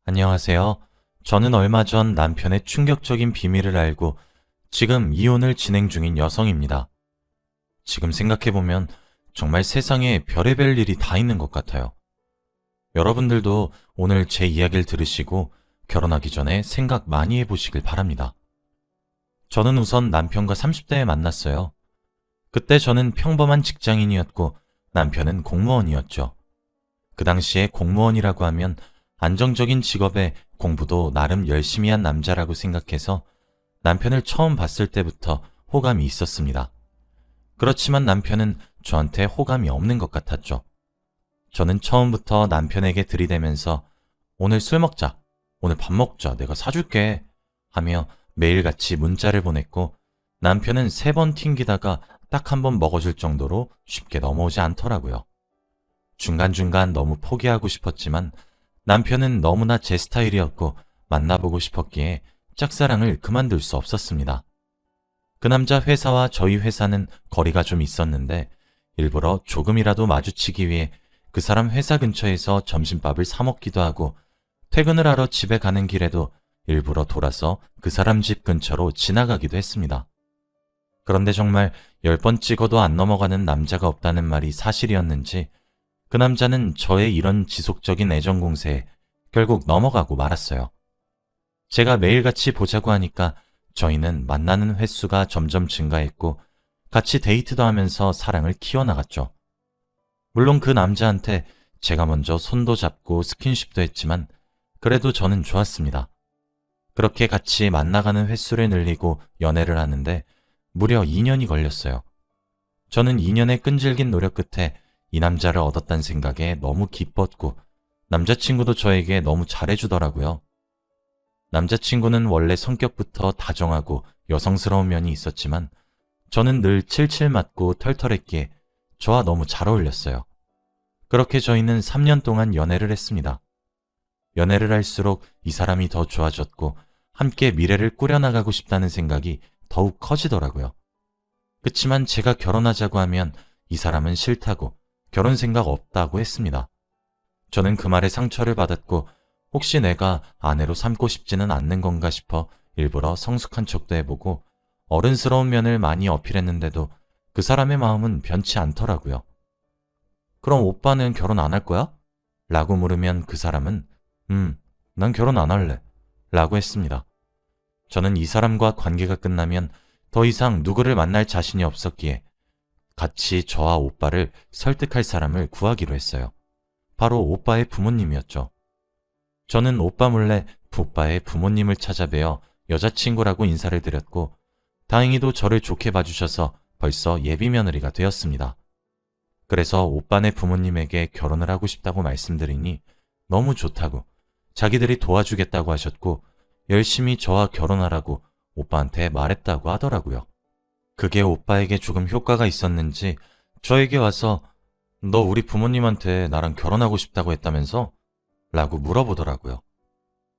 안녕하세요. 저는 얼마 전 남편의 충격적인 비밀을 알고 지금 이혼을 진행 중인 여성입니다. 지금 생각해보면 정말 세상에 별의별 일이 다 있는 것 같아요. 여러분들도 오늘 제 이야기를 들으시고 결혼하기 전에 생각 많이 해보시길 바랍니다. 저는 우선 남편과 30대에 만났어요. 그때 저는 평범한 직장인이었고 남편은 공무원이었죠. 그 당시에 공무원이라고 하면 안정적인 직업에 공부도 나름 열심히 한 남자라고 생각해서 남편을 처음 봤을 때부터 호감이 있었습니다. 그렇지만 남편은 저한테 호감이 없는 것 같았죠. 저는 처음부터 남편에게 들이대면서 오늘 술 먹자, 오늘 밥 먹자, 내가 사줄게 하며 매일같이 문자를 보냈고 남편은 3번 튕기다가 딱 한 번 먹어줄 정도로 쉽게 넘어오지 않더라고요. 중간중간 너무 포기하고 싶었지만 남편은 너무나 제 스타일이었고 만나보고 싶었기에 짝사랑을 그만둘 수 없었습니다. 그 남자 회사와 저희 회사는 거리가 좀 있었는데 일부러 조금이라도 마주치기 위해 그 사람 회사 근처에서 점심밥을 사 먹기도 하고 퇴근을 하러 집에 가는 길에도 일부러 돌아서 그 사람 집 근처로 지나가기도 했습니다. 그런데 정말 10번 찍어도 안 넘어가는 남자가 없다는 말이 사실이었는지 그 남자는 저의 이런 지속적인 애정 공세에 결국 넘어가고 말았어요. 제가 매일같이 보자고 하니까 저희는 만나는 횟수가 점점 증가했고 같이 데이트도 하면서 사랑을 키워나갔죠. 물론 그 남자한테 제가 먼저 손도 잡고 스킨십도 했지만 그래도 저는 좋았습니다. 그렇게 같이 만나가는 횟수를 늘리고 연애를 하는데 무려 2년이 걸렸어요. 저는 2년의 끈질긴 노력 끝에 이 남자를 얻었다는 생각에 너무 기뻤고 남자친구도 저에게 너무 잘해주더라고요. 남자친구는 원래 성격부터 다정하고 여성스러운 면이 있었지만 저는 늘 칠칠 맞고 털털했기에 저와 너무 잘 어울렸어요. 그렇게 저희는 3년 동안 연애를 했습니다. 연애를 할수록 이 사람이 더 좋아졌고 함께 미래를 꾸려나가고 싶다는 생각이 더욱 커지더라고요. 그치만 제가 결혼하자고 하면 이 사람은 싫다고 결혼 생각 없다고 했습니다. 저는 그 말에 상처를 받았고 혹시 내가 아내로 삼고 싶지는 않는 건가 싶어 일부러 성숙한 척도 해보고 어른스러운 면을 많이 어필했는데도 그 사람의 마음은 변치 않더라고요. 그럼 오빠는 결혼 안 할 거야? 라고 물으면 그 사람은 난 결혼 안 할래 라고 했습니다. 저는 이 사람과 관계가 끝나면 더 이상 누구를 만날 자신이 없었기에 같이 저와 오빠를 설득할 사람을 구하기로 했어요. 바로 오빠의 부모님이었죠. 저는 오빠 몰래 오빠의 부모님을 찾아뵈어 여자친구라고 인사를 드렸고 다행히도 저를 좋게 봐주셔서 벌써 예비 며느리가 되었습니다. 그래서 오빠네 부모님에게 결혼을 하고 싶다고 말씀드리니 너무 좋다고 자기들이 도와주겠다고 하셨고 열심히 저와 결혼하라고 오빠한테 말했다고 하더라고요. 그게 오빠에게 조금 효과가 있었는지 저에게 와서 너 우리 부모님한테 나랑 결혼하고 싶다고 했다면서? 라고 물어보더라고요.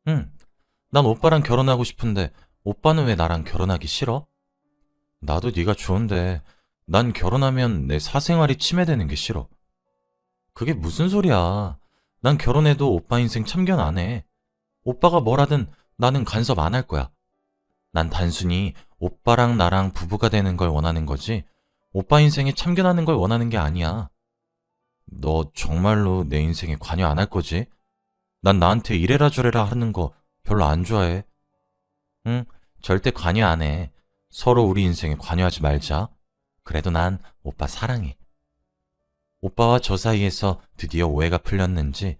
난 오빠랑 결혼하고 싶은데 오빠는 왜 나랑 결혼하기 싫어? 나도 네가 좋은데 난 결혼하면 내 사생활이 침해되는 게 싫어. 그게 무슨 소리야. 난 결혼해도 오빠 인생 참견 안 해. 오빠가 뭘 하든 나는 간섭 안 할 거야. 난 단순히 오빠랑 나랑 부부가 되는 걸 원하는 거지 오빠 인생에 참견하는 걸 원하는 게 아니야. 너 정말로 내 인생에 관여 안 할 거지? 난 나한테 이래라 저래라 하는 거 별로 안 좋아해. 응, 절대 관여 안 해. 서로 우리 인생에 관여하지 말자. 그래도 난 오빠 사랑해. 오빠와 저 사이에서 드디어 오해가 풀렸는지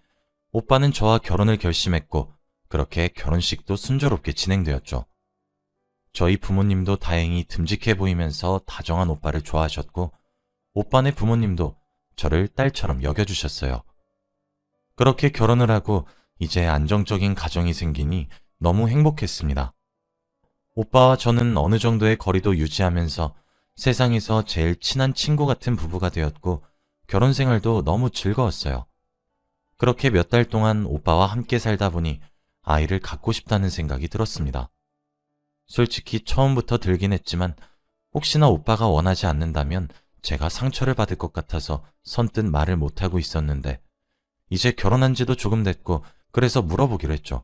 오빠는 저와 결혼을 결심했고 그렇게 결혼식도 순조롭게 진행되었죠. 저희 부모님도 다행히 듬직해 보이면서 다정한 오빠를 좋아하셨고 오빠네 부모님도 저를 딸처럼 여겨주셨어요. 그렇게 결혼을 하고 이제 안정적인 가정이 생기니 너무 행복했습니다. 오빠와 저는 어느 정도의 거리도 유지하면서 세상에서 제일 친한 친구 같은 부부가 되었고 결혼 생활도 너무 즐거웠어요. 그렇게 몇 달 동안 오빠와 함께 살다 보니 아이를 갖고 싶다는 생각이 들었습니다. 솔직히 처음부터 들긴 했지만 혹시나 오빠가 원하지 않는다면 제가 상처를 받을 것 같아서 선뜻 말을 못하고 있었는데 이제 결혼한 지도 조금 됐고 그래서 물어보기로 했죠.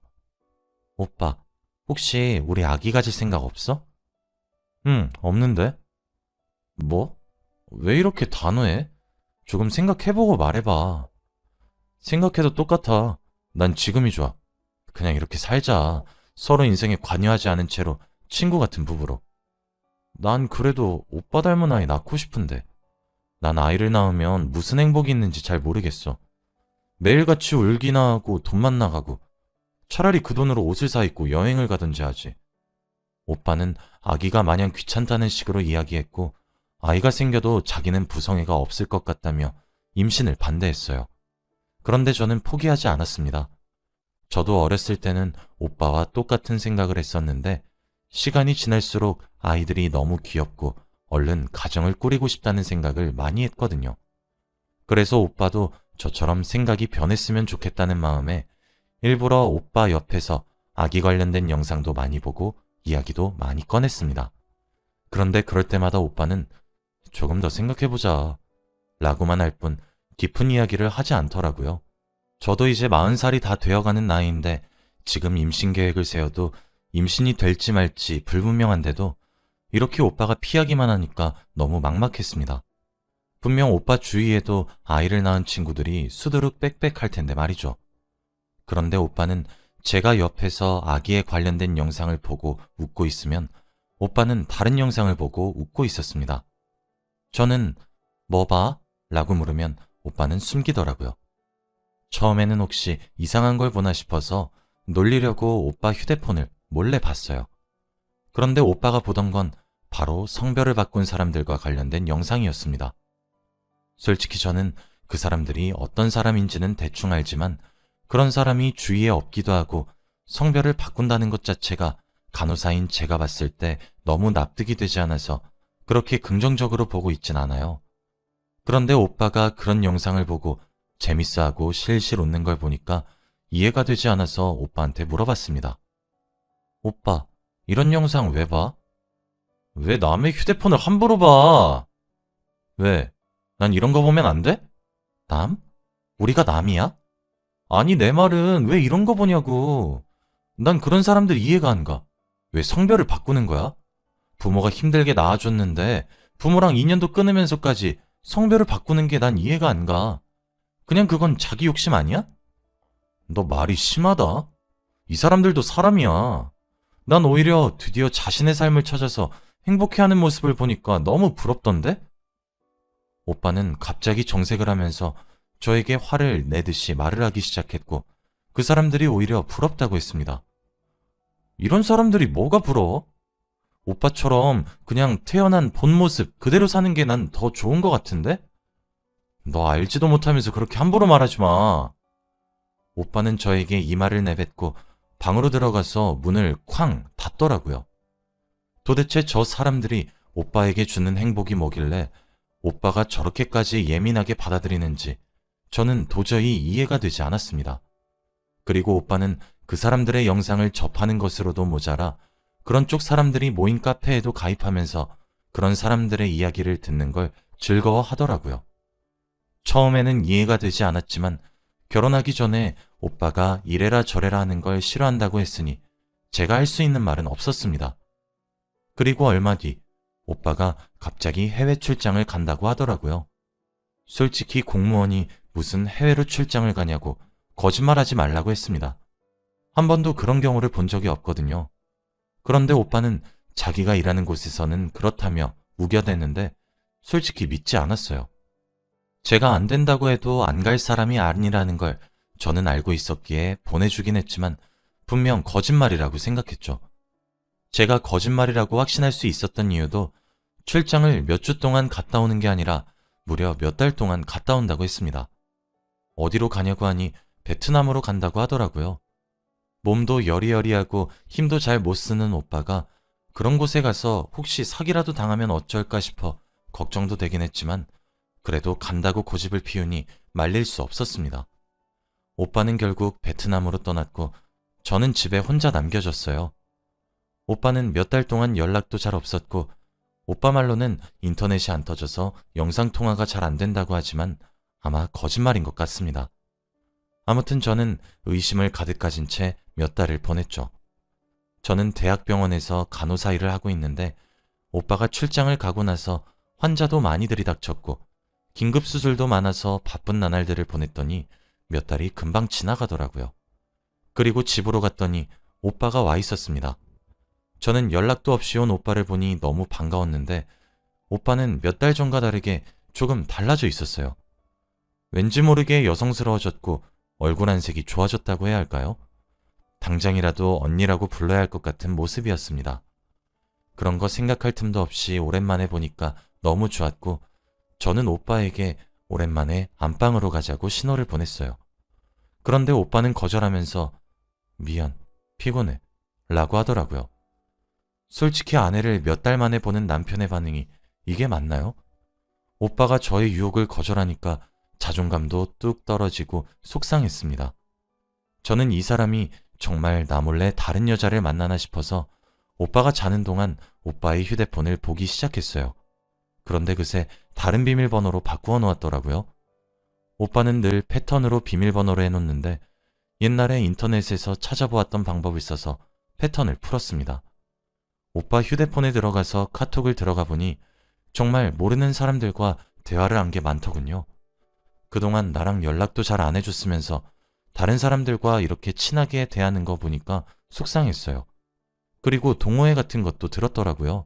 오빠, 혹시 우리 아기 가질 생각 없어? 응, 없는데? 뭐? 왜 이렇게 단호해? 조금 생각해보고 말해봐. 생각해도 똑같아. 난 지금이 좋아. 그냥 이렇게 살자. 서로 인생에 관여하지 않은 채로 친구 같은 부부로. 난 그래도 오빠 닮은 아이 낳고 싶은데. 난 아이를 낳으면 무슨 행복이 있는지 잘 모르겠어. 매일같이 울기나 하고 돈만 나가고 차라리 그 돈으로 옷을 사 입고 여행을 가든지 하지. 오빠는 아기가 마냥 귀찮다는 식으로 이야기했고 아이가 생겨도 자기는 부성애가 없을 것 같다며 임신을 반대했어요. 그런데 저는 포기하지 않았습니다. 저도 어렸을 때는 오빠와 똑같은 생각을 했었는데 시간이 지날수록 아이들이 너무 귀엽고 얼른 가정을 꾸리고 싶다는 생각을 많이 했거든요. 그래서 오빠도 저처럼 생각이 변했으면 좋겠다는 마음에 일부러 오빠 옆에서 아기 관련된 영상도 많이 보고 이야기도 많이 꺼냈습니다. 그런데 그럴 때마다 오빠는 조금 더 생각해보자 라고만 할 뿐 깊은 이야기를 하지 않더라고요. 저도 이제 40살이 다 되어가는 나이인데 지금 임신 계획을 세워도 임신이 될지 말지 불분명한데도 이렇게 오빠가 피하기만 하니까 너무 막막했습니다. 분명 오빠 주위에도 아이를 낳은 친구들이 수두룩 빽빽할 텐데 말이죠. 그런데 오빠는 제가 옆에서 아기에 관련된 영상을 보고 웃고 있으면 오빠는 다른 영상을 보고 웃고 있었습니다. 저는 뭐 봐? 라고 물으면 오빠는 숨기더라고요. 처음에는 혹시 이상한 걸 보나 싶어서 놀리려고 오빠 휴대폰을 몰래 봤어요. 그런데 오빠가 보던 건 바로 성별을 바꾼 사람들과 관련된 영상이었습니다. 솔직히 저는 그 사람들이 어떤 사람인지는 대충 알지만 그런 사람이 주위에 없기도 하고 성별을 바꾼다는 것 자체가 간호사인 제가 봤을 때 너무 납득이 되지 않아서 그렇게 긍정적으로 보고 있진 않아요. 그런데 오빠가 그런 영상을 보고 재밌어하고 실실 웃는 걸 보니까 이해가 되지 않아서 오빠한테 물어봤습니다. 오빠, 이런 영상 왜 봐? 왜 남의 휴대폰을 함부로 봐? 왜? 난 이런 거 보면 안 돼? 남? 우리가 남이야? 아니, 내 말은 왜 이런 거 보냐고. 난 그런 사람들 이해가 안 가. 왜 성별을 바꾸는 거야? 부모가 힘들게 낳아줬는데 부모랑 인연도 끊으면서까지 성별을 바꾸는 게 난 이해가 안 가. 그냥 그건 자기 욕심 아니야? 너 말이 심하다. 이 사람들도 사람이야. 난 오히려 드디어 자신의 삶을 찾아서 행복해하는 모습을 보니까 너무 부럽던데? 오빠는 갑자기 정색을 하면서 저에게 화를 내듯이 말을 하기 시작했고 그 사람들이 오히려 부럽다고 했습니다. 이런 사람들이 뭐가 부러워? 오빠처럼 그냥 태어난 본 모습 그대로 사는 게 난 더 좋은 것 같은데? 너 알지도 못하면서 그렇게 함부로 말하지 마. 오빠는 저에게 이 말을 내뱉고 방으로 들어가서 문을 쾅 닫더라고요. 도대체 저 사람들이 오빠에게 주는 행복이 뭐길래 오빠가 저렇게까지 예민하게 받아들이는지 저는 도저히 이해가 되지 않았습니다. 그리고 오빠는 그 사람들의 영상을 접하는 것으로도 모자라 그런 쪽 사람들이 모인 카페에도 가입하면서 그런 사람들의 이야기를 듣는 걸 즐거워하더라고요. 처음에는 이해가 되지 않았지만 결혼하기 전에 오빠가 이래라 저래라 하는 걸 싫어한다고 했으니 제가 할 수 있는 말은 없었습니다. 그리고 얼마 뒤 오빠가 갑자기 해외 출장을 간다고 하더라고요. 솔직히 공무원이 무슨 해외로 출장을 가냐고 거짓말하지 말라고 했습니다. 한 번도 그런 경우를 본 적이 없거든요. 그런데 오빠는 자기가 일하는 곳에서는 그렇다며 우겨대는데 솔직히 믿지 않았어요. 제가 안 된다고 해도 안 갈 사람이 아니라는 걸 저는 알고 있었기에 보내주긴 했지만 분명 거짓말이라고 생각했죠. 제가 거짓말이라고 확신할 수 있었던 이유도 출장을 몇 주 동안 갔다 오는 게 아니라 무려 몇 달 동안 갔다 온다고 했습니다. 어디로 가냐고 하니 베트남으로 간다고 하더라고요. 몸도 여리여리하고 힘도 잘 못 쓰는 오빠가 그런 곳에 가서 혹시 사기라도 당하면 어쩔까 싶어 걱정도 되긴 했지만 그래도 간다고 고집을 피우니 말릴 수 없었습니다. 오빠는 결국 베트남으로 떠났고 저는 집에 혼자 남겨졌어요. 오빠는 몇 달 동안 연락도 잘 없었고 오빠 말로는 인터넷이 안 터져서 영상통화가 잘 안 된다고 하지만 아마 거짓말인 것 같습니다. 아무튼 저는 의심을 가득 가진 채 몇 달을 보냈죠. 저는 대학병원에서 간호사 일을 하고 있는데 오빠가 출장을 가고 나서 환자도 많이 들이닥쳤고 긴급 수술도 많아서 바쁜 나날들을 보냈더니 몇 달이 금방 지나가더라고요. 그리고 집으로 갔더니 오빠가 와 있었습니다. 저는 연락도 없이 온 오빠를 보니 너무 반가웠는데 오빠는 몇 달 전과 다르게 조금 달라져 있었어요. 왠지 모르게 여성스러워졌고 얼굴 안색이 좋아졌다고 해야 할까요? 당장이라도 언니라고 불러야 할 것 같은 모습이었습니다. 그런 거 생각할 틈도 없이 오랜만에 보니까 너무 좋았고 저는 오빠에게 오랜만에 안방으로 가자고 신호를 보냈어요. 그런데 오빠는 거절하면서 미안, 피곤해 라고 하더라고요. 솔직히 아내를 몇 달 만에 보는 남편의 반응이 이게 맞나요? 오빠가 저의 유혹을 거절하니까 자존감도 뚝 떨어지고 속상했습니다. 저는 이 사람이 정말 나 몰래 다른 여자를 만나나 싶어서 오빠가 자는 동안 오빠의 휴대폰을 보기 시작했어요. 그런데 그새 다른 비밀번호로 바꾸어 놓았더라고요. 오빠는 늘 패턴으로 비밀번호를 해놓는데 옛날에 인터넷에서 찾아보았던 방법을 써서 패턴을 풀었습니다. 오빠 휴대폰에 들어가서 카톡을 들어가 보니 정말 모르는 사람들과 대화를 한 게 많더군요. 그동안 나랑 연락도 잘 안 해줬으면서 다른 사람들과 이렇게 친하게 대하는 거 보니까 속상했어요. 그리고 동호회 같은 것도 들었더라고요.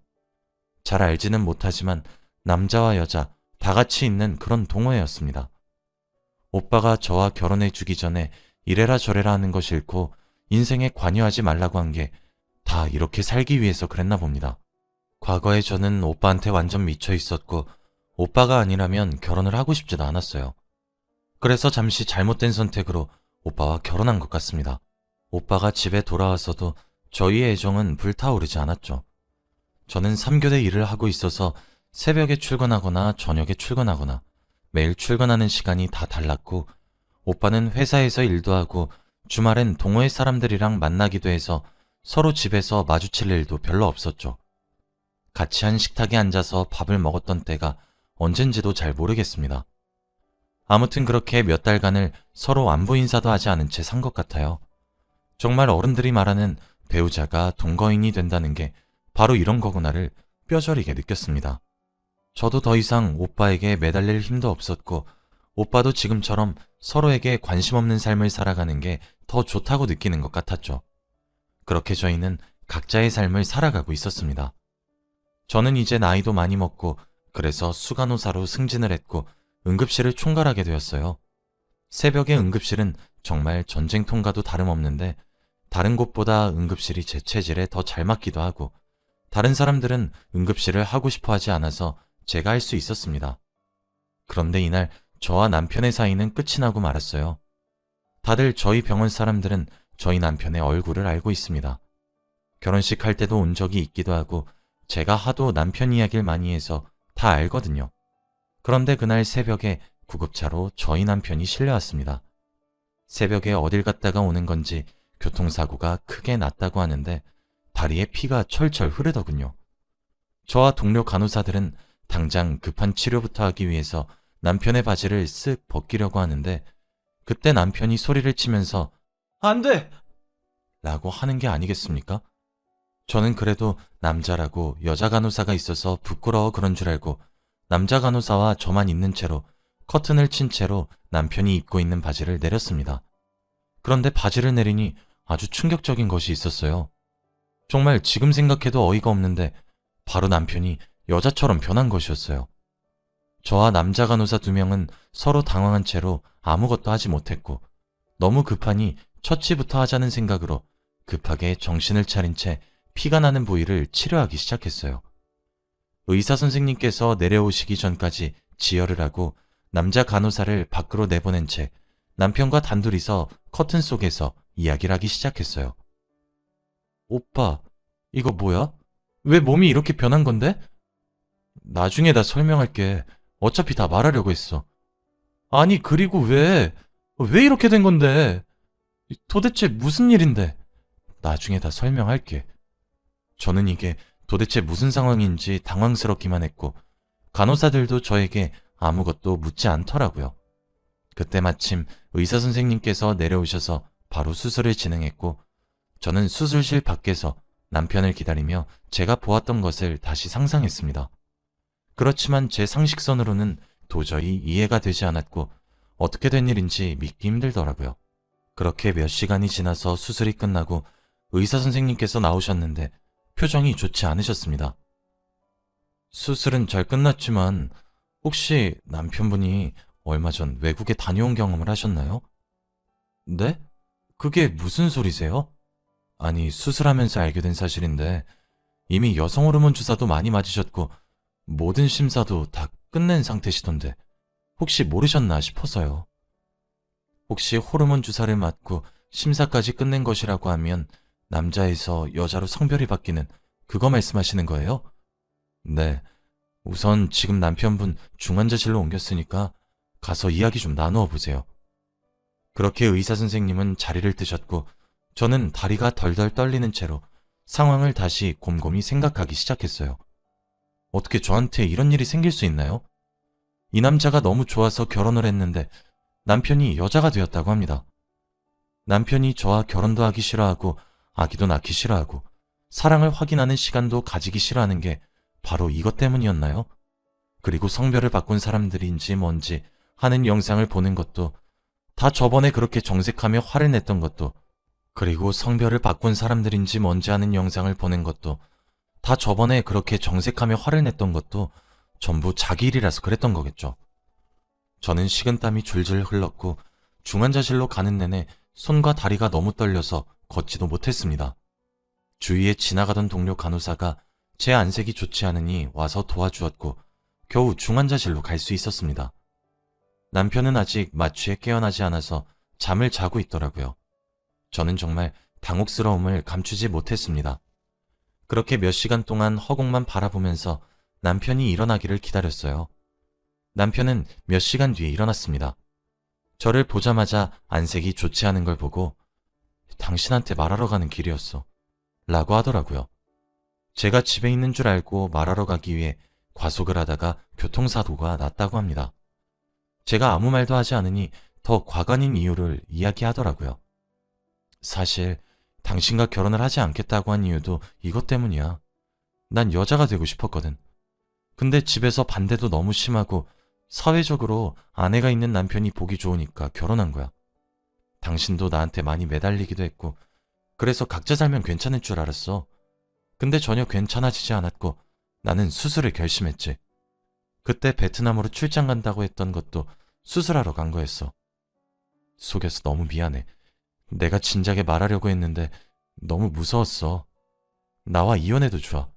잘 알지는 못하지만 남자와 여자 다 같이 있는 그런 동호회였습니다. 오빠가 저와 결혼해 주기 전에 이래라 저래라 하는 거 싫고 인생에 관여하지 말라고 한 게 다 이렇게 살기 위해서 그랬나 봅니다. 과거에 저는 오빠한테 완전 미쳐 있었고 오빠가 아니라면 결혼을 하고 싶지도 않았어요. 그래서 잠시 잘못된 선택으로 오빠와 결혼한 것 같습니다. 오빠가 집에 돌아와서도 저희의 애정은 불타오르지 않았죠. 저는 3교대 일을 하고 있어서 새벽에 출근하거나 저녁에 출근하거나 매일 출근하는 시간이 다 달랐고 오빠는 회사에서 일도 하고 주말엔 동호회 사람들이랑 만나기도 해서 서로 집에서 마주칠 일도 별로 없었죠. 같이 한 식탁에 앉아서 밥을 먹었던 때가 언젠지도 잘 모르겠습니다. 아무튼 그렇게 몇 달간을 서로 안부 인사도 하지 않은 채 산 것 같아요. 정말 어른들이 말하는 배우자가 동거인이 된다는 게 바로 이런 거구나를 뼈저리게 느꼈습니다. 저도 더 이상 오빠에게 매달릴 힘도 없었고 오빠도 지금처럼 서로에게 관심 없는 삶을 살아가는 게 더 좋다고 느끼는 것 같았죠. 그렇게 저희는 각자의 삶을 살아가고 있었습니다. 저는 이제 나이도 많이 먹고 그래서 수간호사로 승진을 했고 응급실을 총괄하게 되었어요. 새벽의 응급실은 정말 전쟁통과도 다름없는데 다른 곳보다 응급실이 제 체질에 더 잘 맞기도 하고 다른 사람들은 응급실을 하고 싶어 하지 않아서 제가 할 수 있었습니다. 그런데 이날 저와 남편의 사이는 끝이 나고 말았어요. 다들 저희 병원 사람들은 저희 남편의 얼굴을 알고 있습니다. 결혼식 할 때도 온 적이 있기도 하고 제가 하도 남편 이야기를 많이 해서 다 알거든요. 그런데 그날 새벽에 구급차로 저희 남편이 실려왔습니다. 새벽에 어딜 갔다가 오는 건지 교통사고가 크게 났다고 하는데 다리에 피가 철철 흐르더군요. 저와 동료 간호사들은 당장 급한 치료부터 하기 위해서 남편의 바지를 쓱 벗기려고 하는데 그때 남편이 소리를 치면서 안 돼! 라고 하는 게 아니겠습니까? 저는 그래도 남자라고 여자 간호사가 있어서 부끄러워 그런 줄 알고 남자 간호사와 저만 있는 채로 커튼을 친 채로 남편이 입고 있는 바지를 내렸습니다. 그런데 바지를 내리니 아주 충격적인 것이 있었어요. 정말 지금 생각해도 어이가 없는데 바로 남편이 여자처럼 변한 것이었어요. 저와 남자 간호사 2명은 서로 당황한 채로 아무것도 하지 못했고 너무 급하니 처치부터 하자는 생각으로 급하게 정신을 차린 채 피가 나는 부위를 치료하기 시작했어요. 의사 선생님께서 내려오시기 전까지 지혈을 하고 남자 간호사를 밖으로 내보낸 채 남편과 단둘이서 커튼 속에서 이야기를 하기 시작했어요. 오빠, 이거 뭐야? 왜 몸이 이렇게 변한 건데? 나중에 다 설명할게. 어차피 다 말하려고 했어. 아니, 그리고 왜 이렇게 된 건데? 도대체 무슨 일인데? 나중에 다 설명할게. 저는 이게 도대체 무슨 상황인지 당황스럽기만 했고 간호사들도 저에게 아무것도 묻지 않더라고요. 그때 마침 의사 선생님께서 내려오셔서 바로 수술을 진행했고, 저는 수술실 밖에서 남편을 기다리며 제가 보았던 것을 다시 상상했습니다. 그렇지만 제 상식선으로는 도저히 이해가 되지 않았고 어떻게 된 일인지 믿기 힘들더라고요. 그렇게 몇 시간이 지나서 수술이 끝나고 의사 선생님께서 나오셨는데 표정이 좋지 않으셨습니다. 수술은 잘 끝났지만 혹시 남편분이 얼마 전 외국에 다녀온 경험을 하셨나요? 네? 그게 무슨 소리세요? 아니, 수술하면서 알게 된 사실인데 이미 여성 호르몬 주사도 많이 맞으셨고 모든 심사도 다 끝낸 상태시던데 혹시 모르셨나 싶어서요. 혹시 호르몬 주사를 맞고 심사까지 끝낸 것이라고 하면 남자에서 여자로 성별이 바뀌는 그거 말씀하시는 거예요? 네. 우선 지금 남편분 중환자실로 옮겼으니까 가서 이야기 좀 나누어 보세요. 그렇게 의사 선생님은 자리를 뜨셨고 저는 다리가 덜덜 떨리는 채로 상황을 다시 곰곰이 생각하기 시작했어요. 어떻게 저한테 이런 일이 생길 수 있나요? 이 남자가 너무 좋아서 결혼을 했는데 남편이 여자가 되었다고 합니다. 남편이 저와 결혼도 하기 싫어하고 아기도 낳기 싫어하고 사랑을 확인하는 시간도 가지기 싫어하는 게 바로 이것 때문이었나요? 그리고 성별을 바꾼 사람들인지 뭔지 하는 영상을 보는 것도 다 저번에 그렇게 정색하며 화를 냈던 것도 그리고 성별을 바꾼 사람들인지 뭔지 하는 영상을 보는 것도 다 저번에 그렇게 정색하며 화를 냈던 것도 전부 자기 일이라서 그랬던 거겠죠. 저는 식은땀이 줄줄 흘렀고 중환자실로 가는 내내 손과 다리가 너무 떨려서 걷지도 못했습니다. 주위에 지나가던 동료 간호사가 제 안색이 좋지 않으니 와서 도와주었고 겨우 중환자실로 갈 수 있었습니다. 남편은 아직 마취에 깨어나지 않아서 잠을 자고 있더라고요. 저는 정말 당혹스러움을 감추지 못했습니다. 그렇게 몇 시간 동안 허공만 바라보면서 남편이 일어나기를 기다렸어요. 남편은 몇 시간 뒤에 일어났습니다. 저를 보자마자 안색이 좋지 않은 걸 보고 당신한테 말하러 가는 길이었어 라고 하더라고요. 제가 집에 있는 줄 알고 말하러 가기 위해 과속을 하다가 교통사고가 났다고 합니다. 제가 아무 말도 하지 않으니 더 과관인 이유를 이야기하더라고요. 사실 당신과 결혼을 하지 않겠다고 한 이유도 이것 때문이야. 난 여자가 되고 싶었거든. 근데 집에서 반대도 너무 심하고 사회적으로 아내가 있는 남편이 보기 좋으니까 결혼한 거야. 당신도 나한테 많이 매달리기도 했고 그래서 각자 살면 괜찮을 줄 알았어. 근데 전혀 괜찮아지지 않았고 나는 수술을 결심했지. 그때 베트남으로 출장 간다고 했던 것도 수술하러 간 거였어. 속여서 너무 미안해. 내가 진작에 말하려고 했는데 너무 무서웠어. 나와 이혼해도 좋아.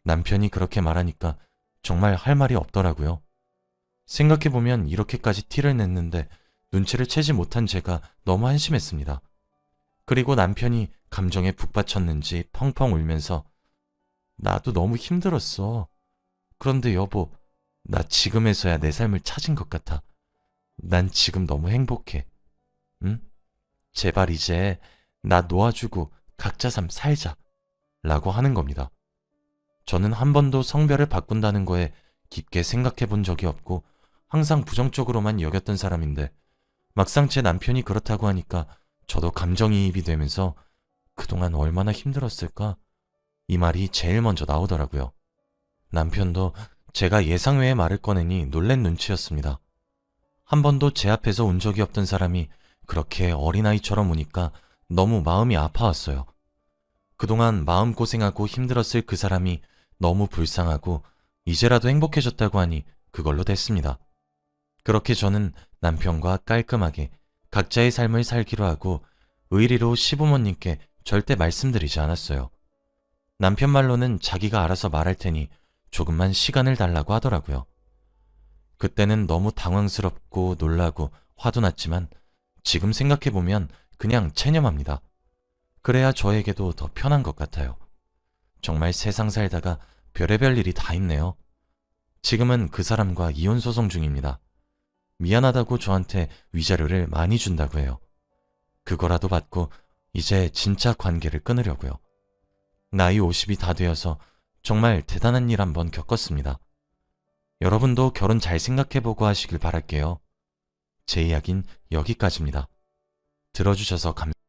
남편이 그렇게 말하니까 정말 할 말이 없더라고요. 생각해보면 이렇게까지 티를 냈는데 눈치를 채지 못한 제가 너무 한심했습니다. 그리고 남편이 감정에 북받쳤는지 펑펑 울면서 나도 너무 힘들었어. 그런데 여보, 나 지금에서야 내 삶을 찾은 것 같아. 난 지금 너무 행복해. 응? 제발 이제 나 놓아주고 각자 삶 살자. 라고 하는 겁니다. 저는 한 번도 성별을 바꾼다는 거에 깊게 생각해 본 적이 없고 항상 부정적으로만 여겼던 사람인데 막상 제 남편이 그렇다고 하니까 저도 감정이입이 되면서 그동안 얼마나 힘들었을까? 이 말이 제일 먼저 나오더라고요. 남편도 제가 예상 외의 말을 꺼내니 놀란 눈치였습니다. 한 번도 제 앞에서 운 적이 없던 사람이 그렇게 어린아이처럼 우니까 너무 마음이 아파왔어요. 그동안 마음고생하고 힘들었을 그 사람이 너무 불쌍하고 이제라도 행복해졌다고 하니 그걸로 됐습니다. 그렇게 저는 남편과 깔끔하게 각자의 삶을 살기로 하고 의리로 시부모님께 절대 말씀드리지 않았어요. 남편 말로는 자기가 알아서 말할 테니 조금만 시간을 달라고 하더라고요. 그때는 너무 당황스럽고 놀라고 화도 났지만 지금 생각해보면 그냥 체념합니다. 그래야 저에게도 더 편한 것 같아요. 정말 세상 살다가 별의별 일이 다 있네요. 지금은 그 사람과 이혼 소송 중입니다. 미안하다고 저한테 위자료를 많이 준다고 해요. 그거라도 받고 이제 진짜 관계를 끊으려고요. 나이 50이 다 되어서 정말 대단한 일 한번 겪었습니다. 여러분도 결혼 잘 생각해보고 하시길 바랄게요. 제 이야기는 여기까지입니다. 들어주셔서 감사합니다.